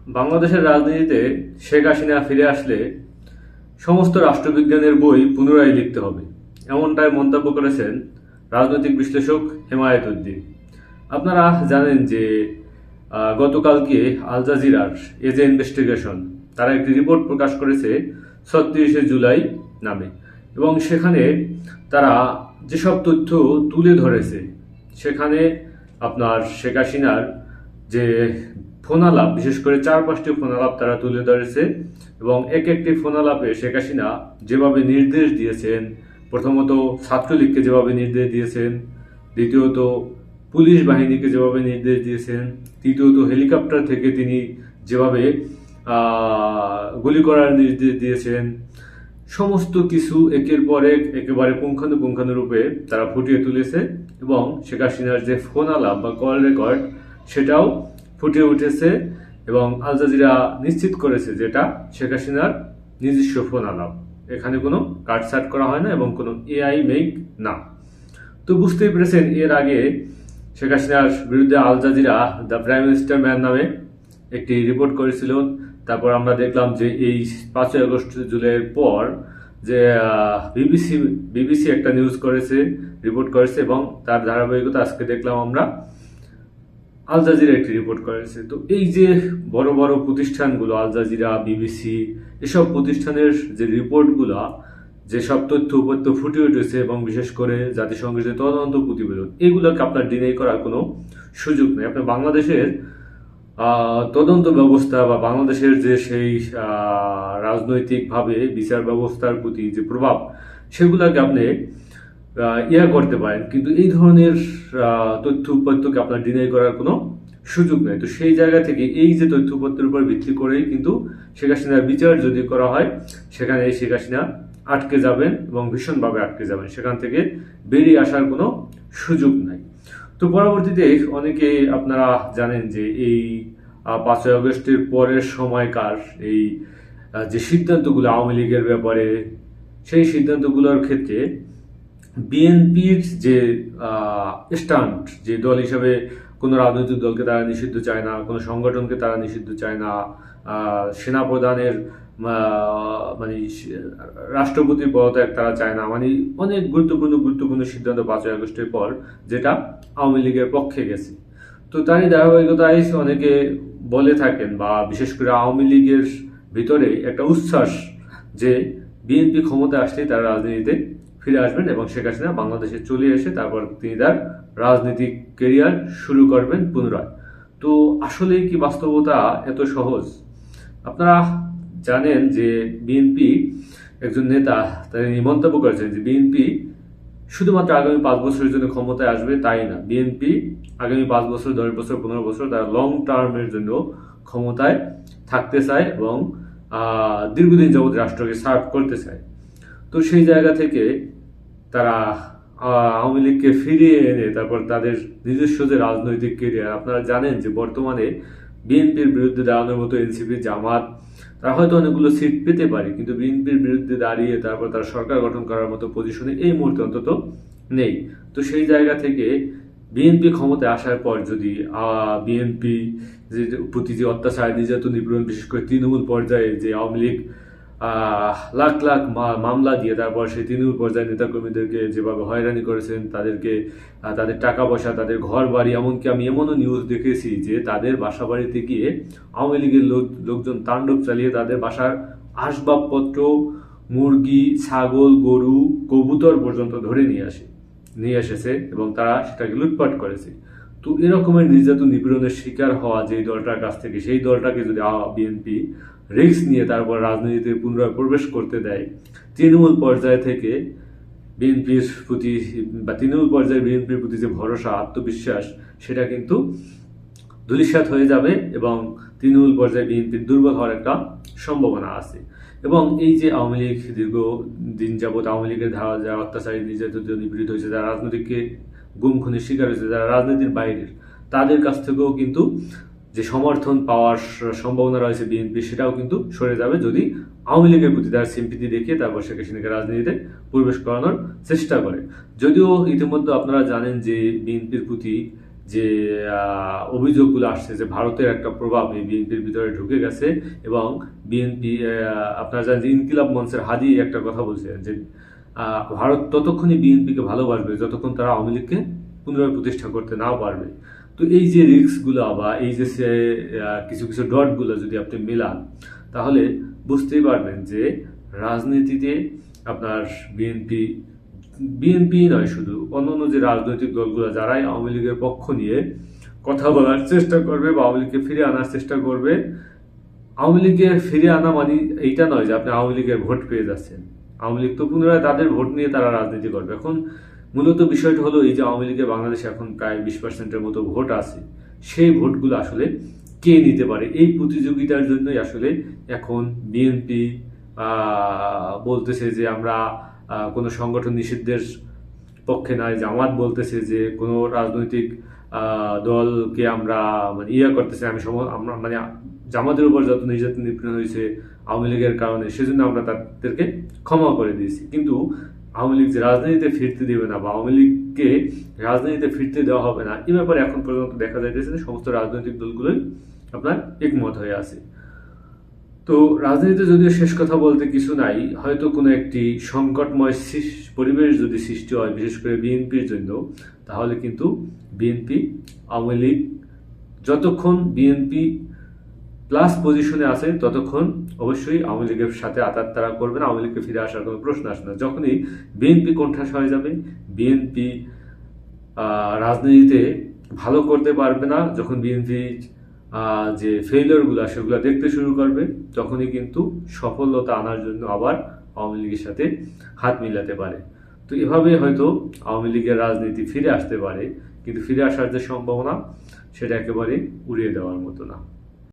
বাংলাদেশের রাজনীতিতে শেখ হাসিনা ফিরে আসলে সমস্ত রাষ্ট্রবিজ্ঞানের বই পুনরায় লিখতে হবে, এমনটাই মন্তব্য করেছেন রাজনৈতিক বিশ্লেষক হেমায়েত উদ্দিন। আপনারা জানেন যে গতকালকে আল জাজিরার এজে ইনভেস্টিগেশন তারা একটি রিপোর্ট প্রকাশ করেছে ৩৬শে জুলাই নামে, এবং সেখানে তারা যেসব তথ্য তুলে ধরেছে সেখানে আপনার শেখ হাসিনার যে ফোনালাপ, বিশেষ করে ৪-৫টি ফোনালাপ তারা তুলে ধরেছে, এবং এক একটি ফোনালাপে শেখ হাসিনা যেভাবে নির্দেশ দিয়েছেন, প্রথমত ছাত্রলীগকে যেভাবে নির্দেশ দিয়েছেন, দ্বিতীয়ত পুলিশ বাহিনীকে যেভাবে নির্দেশ দিয়েছেন, তৃতীয়ত হেলিকপ্টার থেকে তিনি যেভাবে গুলি করার নির্দেশ দিয়েছেন, সমস্ত কিছু একের পর এক একেবারে পুঙ্খানুপুঙ্খানুরূপে তারা ফুটিয়ে তুলেছে, এবং শেখ হাসিনার যে ফোন আলাপ বা কল রেকর্ড সেটাও ফুটে উঠেছে, এবং আল জাজিরা নিশ্চিত করেছে যেটা শেখ হাসিনার নিজস্ব ফোন আলাপ, এখানে কোনো কাটছাট করা হয় না এবং কোনো এআই মেক না। তো বুঝতেই পেরেছেন, এর আগে শেখ হাসিনার বিরুদ্ধে Al Jazeera the prime minister man নামে একটি রিপোর্ট করেছিল। তারপর আমরা দেখলাম যে এই ৫ই আগস্ট জুলাইয়ের পর যে বিবিসি একটা নিউজ করেছে, রিপোর্ট করেছে, এবং তার ধারাবাহিকতা আজকে দেখলাম আমরা আল জাজিরা একটি রিপোর্ট করেছে। তো এই যে বড় বড় প্রতিষ্ঠানগুলো, আল জাজিরা, বিবিসি, এসব প্রতিষ্ঠানের যে রিপোর্টগুলো, যেসব তথ্য উপত্য ফুটে উঠেছে, এবং বিশেষ করে জাতিসংঘের যে তদন্ত প্রতিবেদন, এগুলোকে আপনার ডিনাই করার কোনো সুযোগ নেই। আপনার বাংলাদেশের তদন্ত ব্যবস্থা বা বাংলাদেশের যে সেই রাজনৈতিকভাবে বিচার ব্যবস্থার প্রতি যে প্রভাব, সেগুলোকে আপনি করতে পারেন, কিন্তু এই ধরনের তথ্য উপাত্তকে আপনার ডিনাই করার কোনো সুযোগ নেই। তো সেই জায়গা থেকে এই যে তথ্য উপাত্তের উপর ভিত্তি করেই কিন্তু শেখ হাসিনার বিচার যদি করা হয়, সেখানে শেখ হাসিনা আটকে যাবেন এবং ভীষণভাবে আটকে যাবেন, সেখান থেকে বেরিয়ে আসার কোনো সুযোগ নাই। তো পরবর্তীতে অনেকে আপনারা জানেন যে এই ৫ই আগস্টের পরের সময়কার এই যে সিদ্ধান্তগুলো আওয়ামী লীগের ব্যাপারে, সেই সিদ্ধান্তগুলোর ক্ষেত্রে বিএনপির যে স্ট্যান্ড, যে দল হিসাবে কোনো রাজনৈতিক দলকে তারা নিষিদ্ধ চায় না, কোনো সংগঠনকে তারা নিষিদ্ধ চায় না, সেনাপ্রধানের মানে রাষ্ট্রপতির পদত্যাগ তারা চায় না, মানে অনেক গুরুত্বপূর্ণ সিদ্ধান্ত ৫ই আগস্টের পর যেটা আওয়ামী লীগের পক্ষে গেছে। তো তারই ধারাবাহিকতায় অনেকে বলে থাকেন, বা বিশেষ করে আওয়ামী লীগের ভিতরে একটা উচ্ছ্বাস যে বিএনপি ক্ষমতায় আসলেই তারা রাজনীতিতে ফিরে আসবেন এবং শেখ হাসিনা বাংলাদেশে চলে এসে তারপর তিনি তার রাজনৈতিক কেরিয়ার শুরু করবেন পুনরায়। তো আসলে কি বাস্তবতা এত সহজ? আপনারা জানেন যে বিএনপি একজন নেতা তিনি মন্তব্য করেছেন যে বিএনপি শুধুমাত্র আগামী ৫ বছরের জন্য ক্ষমতায় আসবে তাই না, বিএনপি আগামী ৫ বছর, ১০ বছর, ১৫ বছর তারা লং টার্মের জন্য ক্ষমতায় থাকতে চায় এবং দীর্ঘদিন যাবৎ রাষ্ট্রকে সার্ভ করতে চায়। তো সেই জায়গা থেকে তারা আওয়ামী লীগকে ফিরিয়ে এনে তারপর তাদের নিজস্ব যে রাজনৈতিক কেরিয়ার, আপনারা জানেন যে বর্তমানে বিএনপির বিরুদ্ধে দাঁড়ানোর মতো এনসিপি, জামাত, তারা হয়তো অনেকগুলো সিট পেতে পারে, কিন্তু বিএনপির বিরুদ্ধে দাঁড়িয়ে তারপর তারা সরকার গঠন করার মতো পজিশনে এই মুহূর্তে অন্তত নেই। তো সেই জায়গা থেকে বিএনপি ক্ষমতায় আসার পর যদি বিএনপি যে প্রতি যে অত্যাচার, নির্যাতন, নিপীড়ন, বিশেষ করে তৃণমূল পর্যায়ে যে আওয়ামী লীগ লাখ লাখ মামলা দিয়ে তারপর সেই তৃণমূল পর্যায়ের নেতাকর্মীদেরকে যেভাবে হয়রানি করেছেন, তাদেরকে তাদের টাকা পয়সা, তাদের ঘর বাড়ি, এমনকি আমি এমনও নিউজ দেখেছি যে তাদের বাসা বাড়িতে গিয়ে আওয়ামী লীগের লোকজন তাণ্ডব চালিয়ে তাদের বাসার আসবাবপত্র, মুরগি, ছাগল, গরু, কবুতর পর্যন্ত ধরে নিয়ে এসেছে এবং তারা সেটাকে লুটপাট করেছে। তো এরকমের নির্যাতন, নিপীড়নের শিকার হওয়া যে দলটার কাছ থেকে, সেই দলটাকে যদি বিএনপি রিস্ক নিয়ে তারপর রাজনীতিতে পুনরায় প্রবেশ করতে দেয়, তৃণমূল পর্যায় থেকে বিএনপির প্রতি বা তৃণমূল পর্যায়ে বিএনপির প্রতি যে ভরসা, আত্মবিশ্বাস, সেটা কিন্তু ধূলিসাৎ হয়ে যাবে এবং তৃণমূল পর্যায়ে বিএনপির দুর্বল হওয়ার একটা সম্ভাবনা আছে। এবং এই যে আওয়ামী লীগ দীর্ঘদিন যাবৎ আওয়ামী লীগের ধারা যারা অত্যাচারী, নির্যাতিত, নিপীড়িত হয়েছে, যারা রাজনৈতিককে গুম খুনের শিকার হয়েছে, যারা রাজনীতির বাইরের, তাদের কাছ থেকেও কিন্তু যে সমর্থন পাওয়ার সম্ভাবনা রয়েছে বিএনপি, সেটাও কিন্তু সরে যাবে যদি আওয়ামী লীগের প্রতি তার সিম্পিতি দেখিয়ে তারপর শেখ হাসিনাকে রাজনীতিতে প্রবেশ করানোর চেষ্টা করে। যদিও ইতিমধ্যে আপনারা জানেন যে বিএনপির প্রতি যে অভিযোগগুলো আসছে যে ভারতের একটা প্রভাব এই বিএনপির ভিতরে ঢুকে গেছে, এবং বিএনপি আপনারা জানেন যে ইনকিলাব মঞ্চের হাদি একটা কথা বলছেন যে ভারত ততক্ষণই বিএনপিকে ভালোবাসবে যতক্ষণ তারা আওয়ামী লীগকে পুনরায় প্রতিষ্ঠা করতে না পারবে। তো এই যে রিস্কগুলো বা এই যে কিছু কিছু ডটগুলো যদি আপনি মেলান, তাহলে বুঝতেই পারবেন যে রাজনীতিতে আপনার বিএনপি নয়, শুধু অন্যান্য যে রাজনৈতিক দলগুলো যারাই আওয়ামী লীগের পক্ষ নিয়ে কথা বলার চেষ্টা করবে বা আওয়ামী লীগকে ফিরে আনার চেষ্টা করবে, আওয়ামী লীগকে ফিরে আনা মানে এইটা নয় যে আপনি আওয়ামী লীগের ভোট পেয়ে যাচ্ছেন। আওয়ামী লীগ তো পুনরায় তাদের ভোট নিয়ে তারা রাজনীতি করবে। এখন মূলত বিষয়টা হলো এই যে আওয়ামী লীগের বাংলাদেশে এখন প্রায় 20% মতো ভোট আছে, সেই ভোটগুলো আসলে কে নিতে পারে, এই প্রতিযোগিতার জন্যই আসলে এখন বিএনপি বলতেছে যে আমরা কোনো সংগঠন নিষিদ্ধের পক্ষে নাই, জামাত বলতেছে যে কোনো রাজনৈতিক দলকে আমরা মানে করতেছে, আমরা মানে জামাতের উপর যত নির্যাতন নিপীড়ন হয়েছে আওয়ামী লীগের কারণে, সেজন্য আমরা তাদেরকে ক্ষমা করে দিয়েছি। কিন্তু আওয়ামী লীগ যে রাজনীতিতে ফিরতে দেবে না বা আওয়ামী লীগকে রাজনীতিতে ফিরতে দেওয়া হবে না, এ ব্যাপারে এখন পর্যন্ত দেখা যাইতেছে যে সমস্ত রাজনৈতিক দলগুলোই আপনার একমত হয়ে আছে। তো রাজনীতিতে যদিও শেষ কথা বলতে কিছু নাই, হয়তো কোনো একটি সংকটময় পরিবেশ যদি সৃষ্টি হয় বিশেষ করে বিএনপির জন্য, তাহলে কিন্তু বিএনপি আওয়ামী লীগ যতক্ষণ বিএনপি প্লাস পজিশনে আছে ততক্ষণ অবশ্যই আওয়ামী লীগের সাথে আতাত তারা করবে না, আওয়ামী লীগকে ফিরে আসার কোনো প্রশ্ন আসে না। যখনই বিএনপি কোণঠাসা হয়ে যাবে, বিএনপি রাজনীতিতে ভালো করতে পারবে না, যখন বিএনপি যে ফেইলিয়রগুলো সেগুলো দেখতে শুরু করবে, তখনই কিন্তু সফলতা আনার জন্য আবার আওয়ামী লীগের সাথে হাত মিলাতে পারে। তো এভাবে হয়তো আওয়ামী লীগের রাজনীতি ফিরে আসতে পারে, কিন্তু ফিরে আসার যে সম্ভাবনা সেটা একেবারে উড়িয়ে দেওয়ার মতো না।